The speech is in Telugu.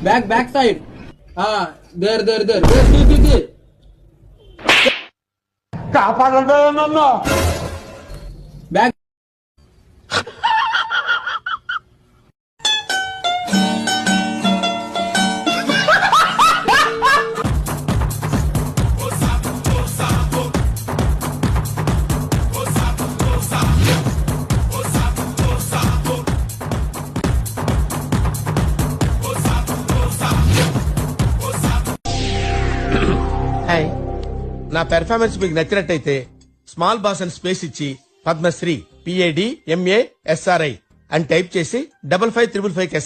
back side there there there the back నా పెర్ఫార్మెన్స్ మీకు నచ్చినట్టయితే స్మాల్ బాస్ అని స్పేస్ ఇచ్చి పద్మశ్రీ PAD MA SRI అని టైప్ చేసి 5555